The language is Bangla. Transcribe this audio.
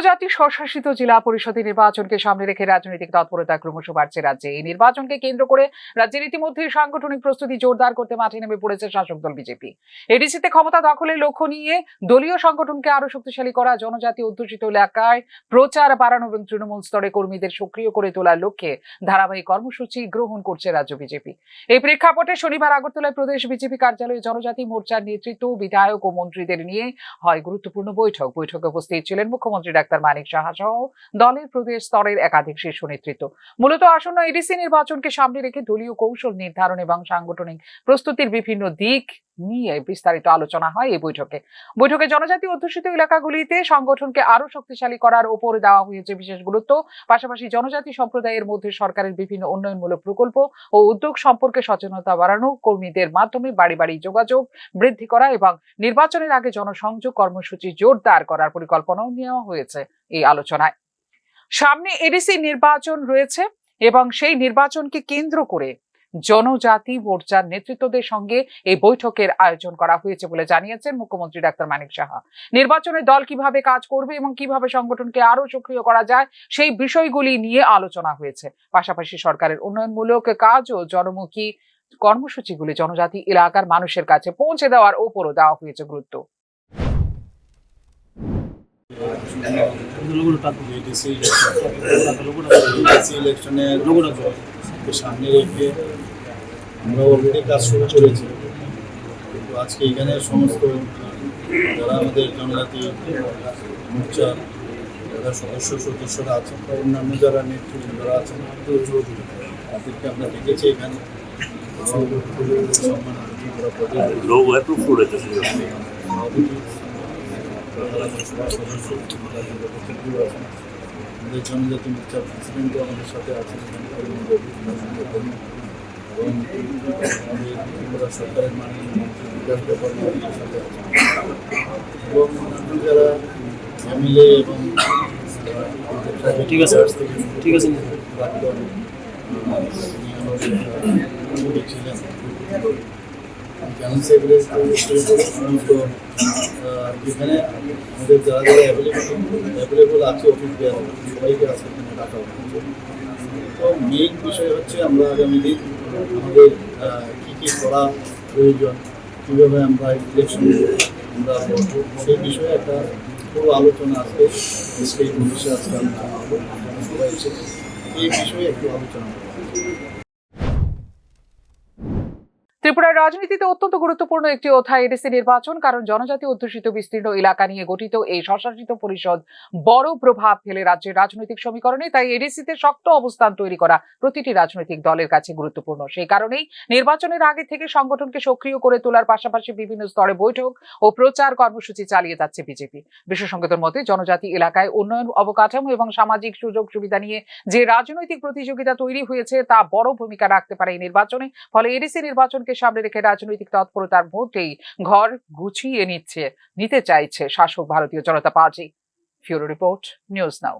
উপজাতি স্বশাসিত জেলা পরিষদের নির্বাচনকে সামনে রেখে রাজনৈতিক তৎপরতা ক্রমশ বাড়ছে রাজ্যে। এই নির্বাচনকে কেন্দ্র করে রাজ্যের ইতিমধ্যে সাংগঠনিক প্রস্তুতি জোরদার করতে মাঠে নেমে পড়েছে শাসক দল বিজেপি। এডিসিতে ক্ষমতা দখলের লক্ষ্য নিয়ে দলীয় সংগঠনকে আরো শক্তিশালী করা, জনজাতি অধ্যুষিত এলাকায় প্রচার বাড়ানো এবং তৃণমূল স্তরে কর্মীদের সক্রিয় করে তোলার লক্ষ্যে ধারাবাহিক কর্মসূচি গ্রহণ করছে রাজ্য বিজেপি। এই প্রেক্ষাপটে শনিবার আগরতলায় প্রদেশ বিজেপি কার্যালয়ে জনজাতি মোর্চার নেতৃত্ব, বিধায়ক ও মন্ত্রীদের নিয়ে হয় গুরুত্বপূর্ণ বৈঠকে উপস্থিত ছিলেন মুখ্যমন্ত্রী ডাক্তার মানিক সাহা সহ দলের প্রদেশ স্তরের একাধিক শীর্ষ নেতৃত্ব। মূলত আসন্ন এডিসি নির্বাচনকে সামনে রেখে দলীয় কৌশল নির্ধারণ এবং সাংগঠনিক প্রস্তুতির বিভিন্ন দিক নিয়ে বিস্তারিত আলোচনা হয় এই বৈঠকে জনজাতি অধ্যুষিত এলাকাগুলিতে সংগঠনকে আরো শক্তিশালী করার উপর দেওয়া হয়েছে বিশেষ গুরুত্ব। পাশাপাশি জনজাতি সম্প্রদায়ের মধ্যে সরকারের বিভিন্ন উন্নয়নমূলক প্রকল্প ও উদ্যোগ সম্পর্কে সচেতনতা বাড়ানো, কর্মীদের মাধ্যমে বাড়ি বাড়ি যোগাযোগ বৃদ্ধি করা এবং নির্বাচনের আগে জনসংযোগ কর্মসূচি জোরদার করার পরিকল্পনাও নেওয়া হয়েছে এই আলোচনায়। সামনে এডিসি নির্বাচন রয়েছে এবং সেই নির্বাচনকে কেন্দ্র করে জনজাতি মোর্চার নেতৃত্বদের সঙ্গে এই বৈঠকের আয়োজন করা হয়েছে বলে জানিয়েছেন মুখ্যমন্ত্রী ডাক্তার মানিক সাহা। নির্বাচনের দল কিভাবে কাজ করবে এবং কিভাবে সংগঠনকে আরো সক্রিয় করা যায় সেই বিষয়গুলি নিয়ে আলোচনা হয়েছে। পাশাপাশি সরকারের উন্নয়নমূলক কাজ ও জনমুখী কর্মসূচিগুলি জনজাতি এলাকার মানুষের কাছে পৌঁছে দেওয়ার উপরও দেওয়া হয়েছে গুরুত্ব। সামনে রেখে আমরা অলরেডি কাজ শুরু করেছি, কিন্তু আজকে এখানে সমস্ত যারা আমাদের জনজাতি মোর্চার যারা সদস্যরা আছেন বা অন্যান্য যারা নেতৃবৃন্দরা আছেন তাদেরকে আমরা দেখেছি এখানে আমাদের জনজাতি মোর্চার প্রেসিডেন্টও আমাদের সাথে আছেন এবং আমাদের ত্রিপুরা সরকারের মাননীয় মন্ত্রী বিকাশ ব্যাপার আমাদের সাথে আছেন এবং অন্যান্য যারা এমএলএ এবং ঠিক আছে ছিলেন জেনারেল সেক্রেটারি সমস্ত এখানে আমাদের যারা যারা অ্যাভেলেবল আছে অফিস দেওয়া সবাইকে আজকে এখানে ডাকা হচ্ছে। তো মেইন বিষয় হচ্ছে আমরা আগামী দিন আমাদের কী কী করা প্রয়োজন, কীভাবে আমরা ইলেকশন আমরা সেই বিষয়ে একটা পুরো আলোচনা আছে, সেই ভবিষ্যৎ আজকে আলোচনা হবে, সবাই এসেছে এই বিষয়ে একটু আলোচনা হবে। ত্রিপুরার রাজনীতিতে অত্যন্ত গুরুত্বপূর্ণ একটি অধ্যায় এডিসি নির্বাচন, কারণ জনজাতি অধ্যুষিত বিস্তীর্ণ এলাকা নিয়ে গঠিত এই স্বশাসিত পরিষদ বড় প্রভাব ফেলে রাজ্যের রাজনৈতিক সমীকরণে। তাই এডিসিতে শক্ত অবস্থান তৈরি করা প্রতিটি রাজনৈতিক দলের কাছে গুরুত্বপূর্ণ। সেই কারণেই নির্বাচনের আগে থেকে সংগঠনকে সক্রিয় করে তোলার পাশাপাশি বিভিন্ন স্তরে বৈঠক ও প্রচার কর্মসূচি চালিয়ে যাচ্ছে বিজেপি। বিশেষজ্ঞদের মতে জনজাতি এলাকায় উন্নয়ন, অবকাঠামো এবং সামাজিক সুযোগ সুবিধা নিয়ে যে রাজনৈতিক প্রতিযোগিতা তৈরি হয়েছে তা বড় ভূমিকা রাখতে পারে এই নির্বাচনে। ফলে এডিসি নির্বাচনকে সামনে রেখে রাজনৈতিক তৎপরতার মধ্যেই ঘর গুছিয়ে নিতে চাইছে শাসক Bharatiya Janata party. Bureau report, news নাও।